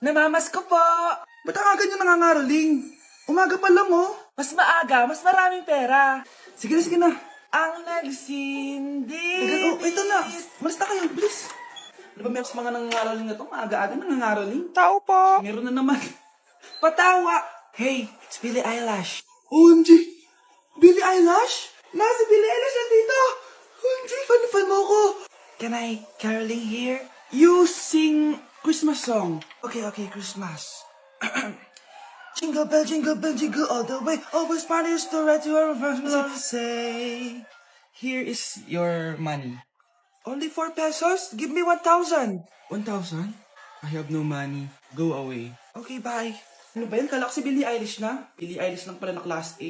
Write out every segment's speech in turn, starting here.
Namamas ko po. Ba't ang aga niyo nangangaraling? Umaga pa lang, oh. Mas maaga, mas maraming pera. Sige na, sige na. Ang nagsindi. Oh, ito na. Malis na kayo, bilis. Ano ba meron sa mga nangangaraling na to? Maaga-aga nangangaraling? Tao po. Meron na naman. Patawa. Hey, it's Billie Eilish. OMG! Billie Eilish? Si Billie Eilish nandito! OMG, fan mo ko! Can I caroling here? You sing Christmas song. Okay, Christmas. Jingle bell, jingle all the way. Always parties to right to our first love. Say, here is your money. Only 4 pesos? Give me 1,000. 1,000? I have no money. Go away. Okay, bye. Ano ba yan? Kala ko si Billie Eilish na. Billie Eilish lang pala na class A.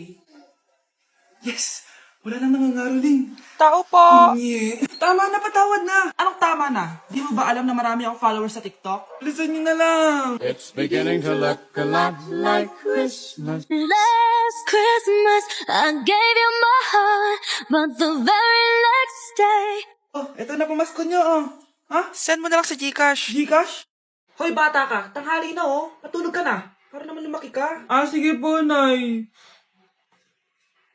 Yes! Wala nang nangangaroling. Tao po. Tama na, patawad na. Anong tama na? Di mo ba alam na marami akong followers sa TikTok? Listen nyo na lang. It's beginning to look a lot like Christmas. Last Christmas, I gave you my heart, but the very next day, Oh, eto na pamasko nyo, oh. Ha? Send mo na lang sa Gcash. Gcash? Hoy, bata ka. Tanghali na, oh. Matulog ka na. Para naman lumaki ka. Sige po, Nay.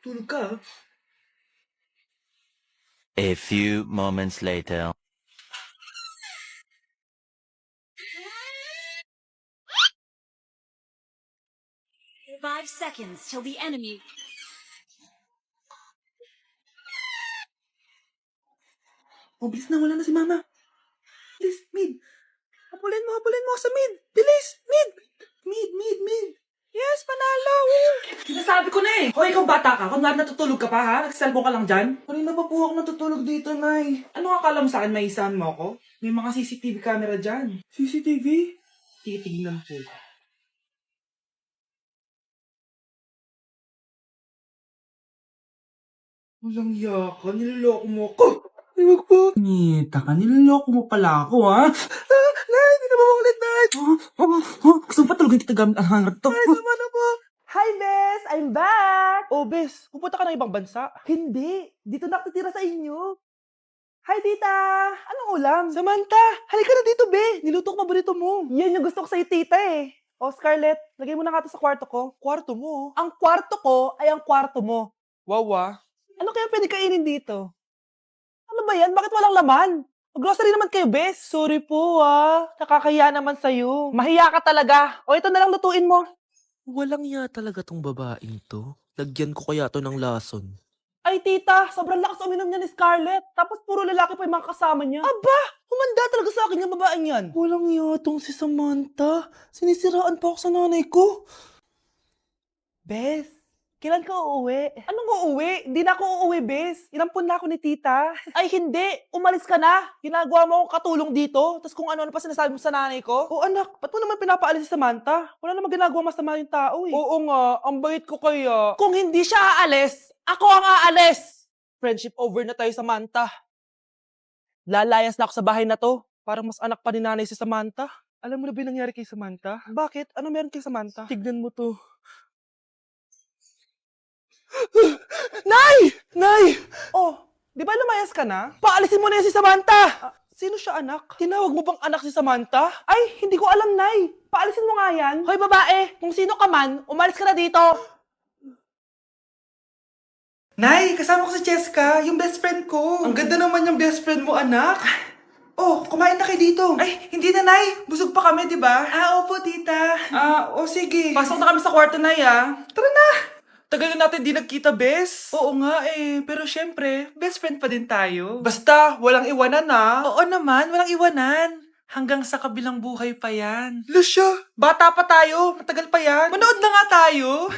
Tulog ka, ah. A few moments later. 5 seconds till the enemy. Oh, bilis na, wala na si Mama. Bilis, mid. Habulin mo ako sa mid. Bilis, mid. Mid. Yes, panalo. Sinasabi ko na eh. Hoy, ikaw bata ka. Kung natutulog ka pa, ha? Nagsiselfon ka lang dyan. Kanina pa po ako natutulog dito, Nay. Ano nga akala mo sa akin, may isahan mo ako? May mga CCTV camera dyan. CCTV? Titignan ko. Walang yaka, niloloko mo ako. Ay, wag po. Nita ka, niloloko mo pala ako, ha? Nay, hindi na mamulit, Nay. Gusto mo pa tulogin kita gamit ang hangar to? Ay, tama na po. Hi, Bes! I'm back! Oh, Bes, pupunta ka ng ibang bansa. Hindi. Dito na ako titira sa inyo. Hi, tita! Anong ulam? Samantha, halika na dito, Be. Niluto ko paborito mo. Yan yung gusto ko sa'yo, tita eh. O, Scarlett, lagay mo na nga ito sa kwarto ko. Kwarto mo. Ang kwarto ko ay ang kwarto mo. Wawa. Ano kaya pwede kainin dito? Ano ba yan? Bakit walang laman? Mag-grocery naman kayo, Bes. Sorry po, ah. Nakakahiya naman sa'yo. Mahiya ka talaga. O, ito na lang lutuin mo. Walang ya talaga tong babaeng to. Lagyan ko kaya to ng lason. Ay, tita, sobrang lakas uminom niya ni Scarlett. Tapos puro lalaki pa yung mga kasama niya. Aba, humanda talaga sa akin yung babaeng yan. Walang yatong si Samantha. Sinisiraan pa ako sa nanay ko. Bes, kailan ka uuwi? Anong uuwi? Hindi na ako uuwi, Bes. Inampun na ako ni tita. Ay, hindi. Umalis ka na. Ginagawa mo akong katulong dito. Tapos kung ano-ano pa sinasabi mo sa nanay ko. Oh, anak, ba't mo naman pinapaalis si Samantha? Wala naman ginagawa masama yung tao eh. Oo nga, ang bait ko kaya. Kung hindi siya aalis, ako ang aalis! Friendship over na tayo, Samantha. Lalayas na ako sa bahay na to. Parang mas anak pa ni nanay si Samantha. Alam mo na ba yung nangyari kay Samantha? Bakit? Ano meron kay Samantha? Tignan mo to. Nay! Nay! Oh, di ba lumayas ka na? Paalisin mo na yan si Samantha! Sino siya, anak? Tinawag mo bang anak si Samantha? Ay, hindi ko alam, Nay. Paalisin mo nga yan. Hoy, babae! Kung sino ka man, umalis ka na dito! Nay, kasama ko si Cheska, yung best friend ko. Ang ganda naman yung best friend mo, anak. Oh, kumain na kayo dito. Ay, hindi na, Nay. Busog pa kami, di ba? Opo, tita. Sige. Pasok na kami sa kwarto, Nay, ah. Tara na! Tagal na natin di nagkita, bes. Oo nga eh, pero syempre, best friend pa din tayo. Basta, walang iwanan, ah. Oo naman, walang iwanan. Hanggang sa kabilang buhay pa yan. Lucia! Bata pa tayo, matagal pa yan. Manood na nga tayo.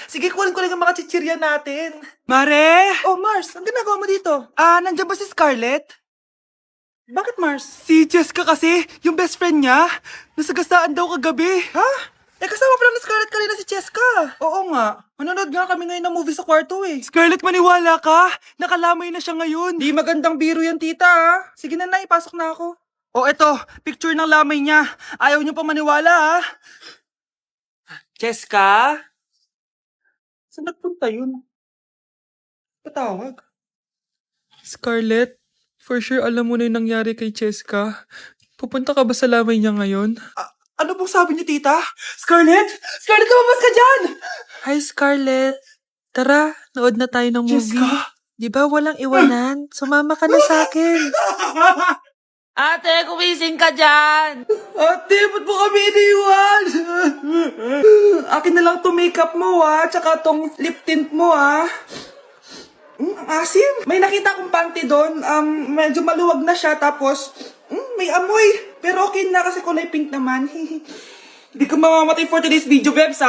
Sige, kunin ko lang ang mga chichirya natin. Mare! Oh, Mars, ang ginagawa mo dito? Nandiyan ba si Scarlett? Bakit, Mars? Si Jessica kasi, yung best friend niya, nasagasaan daw kagabi. Ha? Kasama pa lang na Scarlett kanina si Jessica. Oo nga. Manonood nga kami ngayon ng movie sa kwarto eh. Scarlett, maniwala ka. Nakalamay na siya ngayon. Di magandang biro yan, tita, ha? Sige na, ipasok na ako. Oh, eto, picture ng lamay niya. Ayaw niyo pa maniwala, ha? Jessica? Saan nagpunta yun? Patawag. Scarlett, for sure alam mo na yung nangyari kay Cheska. Pupunta ka ba sa lamay niya ngayon? Ano pong Anong sabi niyo, tita? Scarlett? Scarlett, lumabas ka dyan! Hi, Scarlett. Tara, nood na tayo ng movie. Jessica? Di ba walang iwanan? Sumama ka na sa akin. Ate, kumising ka dyan! Ate, ba't mo kami iniwan? Akin na lang to makeup mo, tsaka tong lip tint mo, ang asim. May nakita akong panty doon. Medyo maluwag na siya, tapos may amoy. Pero okay na kasi kulay pink naman. Hindi ka mamamatay for today's video, Bebs,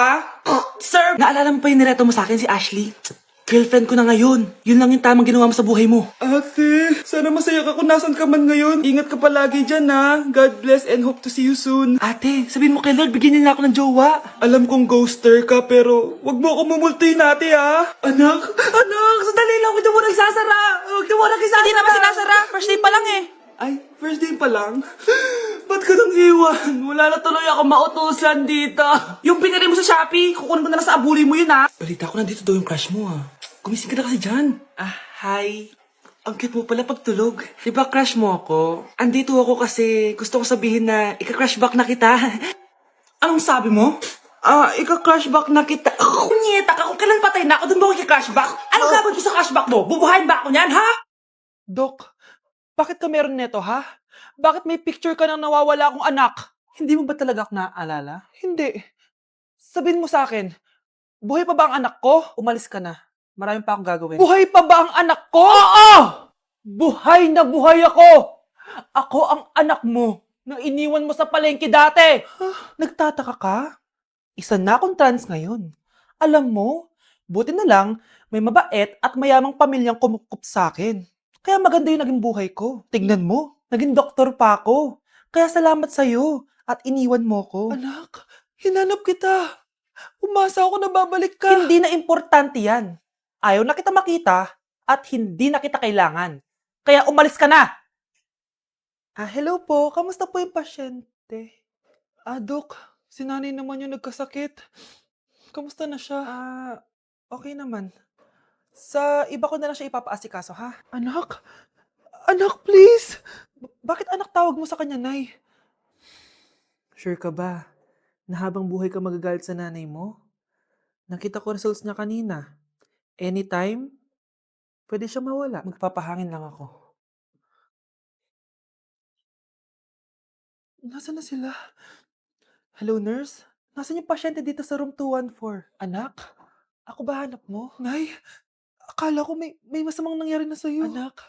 Sir! Naalala mo pa yung nireto mo sa akin si Ashley? Girlfriend ko na ngayon. Yun lang yung tamang ginawa mo sa buhay mo. Ate, sana masaya ka kung nasan ka man ngayon. Ingat ka palagi dyan, God bless and hope to see you soon. Ate, sabihin mo kay Lord, bigyan niya na ako ng jowa. Alam kong ghoster ka, pero wag mo ako mumultuin, ate, Anak, sandali lang. Huwag mo nagsasara. Huwag mo nagsasara. Hindi naman sinasara. First day pa lang eh. Ay, first day pa lang? Ba't ka nang iwan? Wala na tuloy ako mautusan dito. Yung pinili mo sa Shopee, kukunin ko na lang sa abuli mo yun, Balita ko nandito daw yung crush mo, Gumising ka na kasi dyan. Hi. Ang cute mo pala pagtulog. Diba crush mo ako? Andito ako kasi gusto ko sabihin na ika-crush back na kita. Anong sabi mo? Ika-crush back na kita. Kunyeta ka, kung kailan patay na ako, doon ba ako ika-crush back? Anong gagawin ko sa crush back mo? Bubuhayin ba ako niyan, ha? Dok, bakit ka meron neto, ha? Bakit may picture ka ng nawawala akong anak? Hindi mo ba talaga ako naaalala? Hindi. Sabihin mo sa akin, buhay pa ba ang anak ko? Umalis ka na. Marami pa akong gagawin. Buhay pa ba ang anak ko? Oo! Buhay na buhay ako! Ako ang anak mo na iniwan mo sa palengke dati. Nagtataka ka? Isa na akong trans ngayon. Alam mo, buti na lang may mabait at mayamang pamilyang kumukup sa akin. Kaya maganda yung naging buhay ko. Tignan mo, naging doktor pa ako. Kaya salamat sa'yo at iniwan mo ko. Anak, hinanap kita. Umasa ako na babalik ka. Hindi na importante yan. Ayaw na kita makita at hindi na kita kailangan. Kaya umalis ka na! Hello po. Kamusta po yung pasyente? Dok, si nanay naman yung nagkasakit. Kamusta na siya? Okay naman. Sa iba ko na lang siya ipapaasikaso, ha? Anak? Anak, please! Bakit anak tawag mo sa kanya, Nay? Sure ka ba na habang buhay ka magagalit sa nanay mo? Nakita ko results niya kanina. Anytime, pwede siya mawala. Magpapahangin lang ako. Nasaan na sila? Hello, nurse? Nasaan yung pasyente dito sa room 214? Anak? Ako ba hanap mo? Nay, akala ko may masamang nangyari na sa'yo. Anak,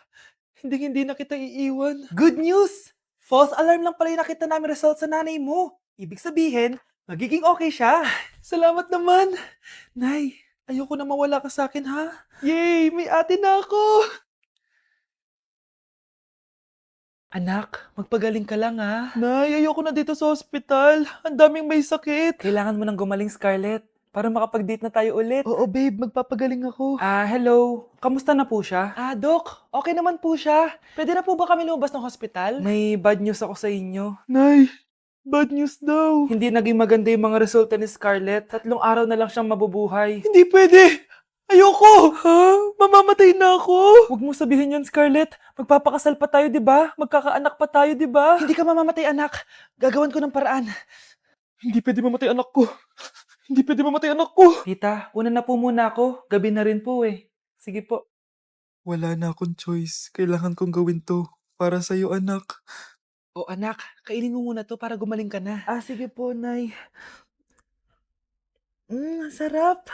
hindi na kita iiwan. Good news! False alarm lang pala yung nakita namin results sa nanay mo. Ibig sabihin, magiging okay siya. Salamat naman. Nay, ayoko na mawala ka sa akin, ha? Yay! May ate na ako! Anak, magpagaling ka lang, ha? Nay, ayoko na dito sa ospital. Ang daming may sakit. Kailangan mo nang gumaling, Scarlett, para makapag-date na tayo ulit. Oo, babe. Magpapagaling ako. Hello. Kamusta na po siya? Doc. Okay naman po siya. Pwede na po ba kami lumabas ng hospital? May bad news ako sa inyo. Nay, bad news daw. Hindi naging maganda yung mga resulta ni Scarlett. 3 araw na lang siyang mabubuhay. Hindi pwede! Ayoko! Ha? Mamamatay na ako! Huwag mo sabihin yun, Scarlett. Magpapakasal pa tayo, di ba? Magkakaanak pa tayo, di ba? Hindi ka mamamatay, anak. Gagawan ko ng paraan. Hindi pwede mamatay anak ko. Hindi pwede mamatay anak ko. Tita, una na po muna ako. Gabi na rin po eh. Sige po. Wala na akong choice. Kailangan kong gawin to. Para sa'yo, anak. Anak, kainin mo muna to para gumaling ka na. Sige po, Nay. Sarap.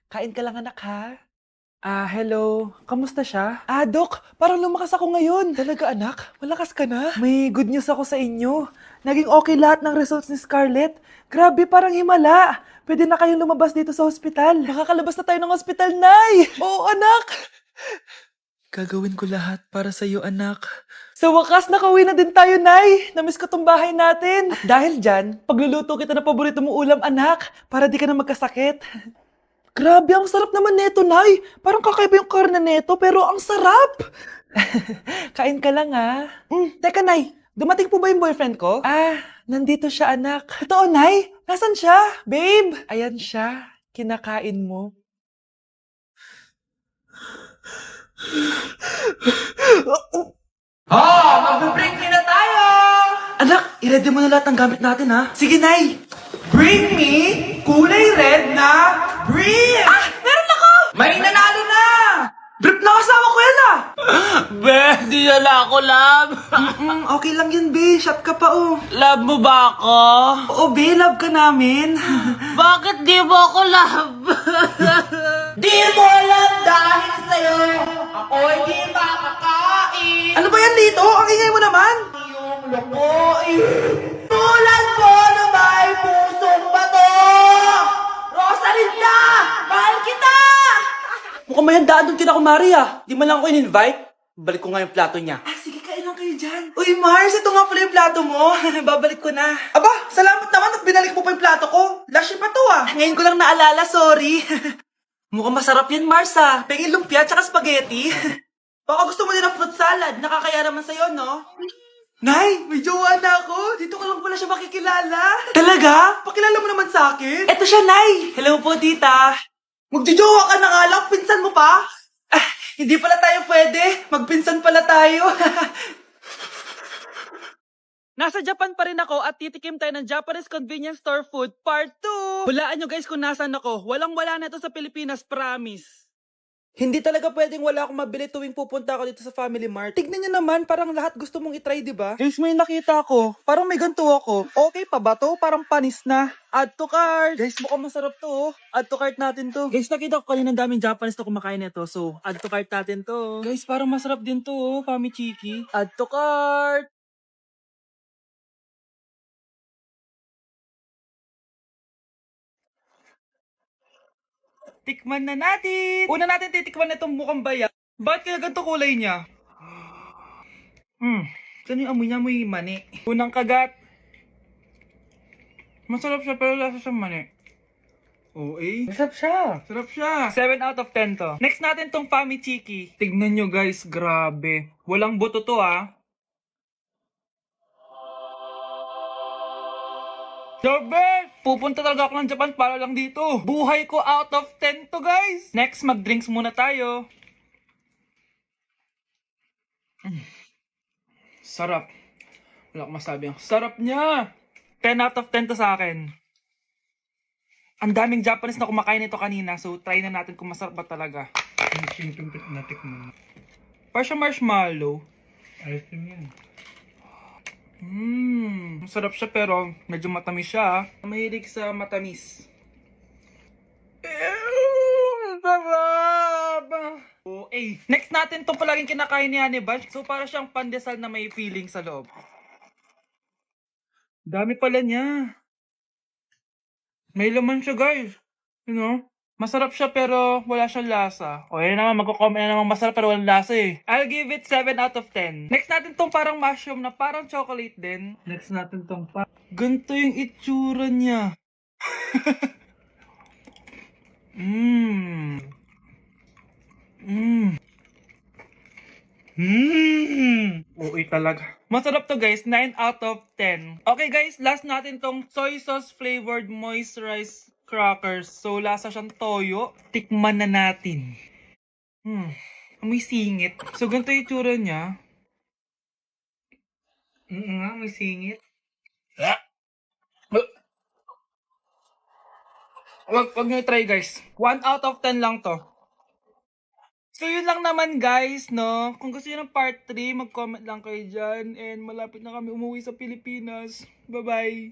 Kain ka lang, anak, ha? Hello. Kamusta siya? Dok, parang lumakas ako ngayon. Talaga, anak? Malakas ka na? May good news ako sa inyo. Naging okay lahat ng results ni Scarlett. Grabe, parang himala. Pwede na kayong lumabas dito sa hospital. Makakalabas na tayo ng hospital, Nay! Oo, anak! Gagawin ko lahat para sa'yo, anak. Sa wakas, nakauwi na din tayo, Nay. Namiss ko tong bahay natin. At dahil dyan, pagluluto kita ng paborito mong ulam, anak, para di ka na magkasakit. Grabe, ang sarap naman neto, Nay. Parang kakaiba yung karne neto, pero ang sarap. Kain ka lang, ha? Teka, Nay. Dumating po ba yung boyfriend ko? Nandito siya, anak. Totoo, Nay? Nasaan siya? Babe! Ayan siya. Kinakain mo. Magbe-break na tayo! Anak, i-ready mo na lahat ng gamit natin, ha? Sige, Nay! Bring me kulay red na brief! Ah! Meron ako! May nanalo na! Brief na kasama ko yan, ah! Be, di na ako, love. Okay lang yan, be. Shot ka pa, oh. Love mo ba ako? Oo, be. Love ka namin. Bakit di mo ako love? Di mo alam dahil sa'yo ako hindi makakain. Ano ba yan dito? Ang ingay mo naman. Yung lokoin. Tulad ko na may pusong bato. Rosalinda! Mahal kita! Mukhang may handaan doon kina Kumari ah. Di man lang ako in-invite. Balik ko nga yung plato niya. Ah, sige, kain lang kayo dyan. Uy, Mars, ito nga pala yung plato mo. Babalik ko na. Aba, salamat naman at binalik mo pa yung plato ko. Last year pa to, ah. Ngayon ko lang naalala, sorry. Mukhang masarap yan, Mars, ah. Pengin lumpia tsaka spaghetti. Baka gusto mo din ng fruit salad. Nakakaya naman sa'yo, no? Nay, may jowa na ako. Dito ko lang pala siya makikilala. Talaga? Pakilala mo naman sa akin. Eto siya, Nay. Hello po, tita. Magjojowa ka na nga lang. Pinsan mo pa? Ah, hindi pala tayo pwede. Magpinsan pala tayo. Nasa Japan pa rin ako at titikim tayo ng Japanese convenience store food part 2. Hulaan nyo guys kung nasan ako. Walang-wala na ito sa Pilipinas, promise. Hindi talaga pwedeng wala akong mabili tuwing pupunta ako dito sa Family Mart. Tignan nyo naman, parang lahat gusto mong itry, di ba? Guys, may nakita ko. Parang may ganito ako. Okay pa ba to? Parang panis na. Add to cart! Guys, mukhang masarap to. Oh. Add to cart natin to. Guys, nakita ko kanina daming Japanese na kumakain nito. So, add to cart natin to. Guys, parang masarap din to. Oh. Fami Chiki. Add to cart! Tikman na natin! Una natin titikman na itong mukhang bayat. Bakit kaya ganito kulay niya? Saan yung amoy niya? Amoy mani. Unang kagat. Masarap siya pero lasa sa mani. Oo eh. Masarap siya. Sarap siya. 7 out of 10 to. Next natin tong Fami Chiki. Tignan nyo guys, grabe. Walang buto to ah. The best! Pupunta talaga ako ng Japan para lang dito. Buhay ko out of 10 to guys. Next, mag-drinks muna tayo. Sarap. Wala akong masabi. Ang sarap niya. 10 out of 10 to sa akin. Ang daming Japanese na kumakain nito kanina. So, try na natin kung masarap ba talaga. Parang marshmallow. Ice cream yan. Masarap siya pero medyo matamis siya. Mahilig sa matamis. Sarap! Okay. Next natin itong palaging kinakain ni Honey Bunch. So para siyang pandesal na may feeling sa loob. Dami pala niya. May laman siya guys. You know? Masarap siya pero wala siyang lasa. O yan naman, magko-comment na naman masarap pero walang lasa eh. I'll give it 7 out of 10. Next natin tong parang mushroom na parang chocolate din. Next natin tong ganito yung itsura niya. Uy talaga. Masarap to guys, 9 out of 10. Okay guys, last natin tong soy sauce flavored moisturized crackers. So, lasa siyang toyo. Tikman na natin. Amoy singit. So, ganito yung itsura niya. Amoy singit. Wag nyo try guys. 1 out of 10 lang to. So, yun lang naman guys, no? Kung gusto nyo ng part 3, mag-comment lang kayo dyan. And malapit na kami umuwi sa Pilipinas. Bye-bye!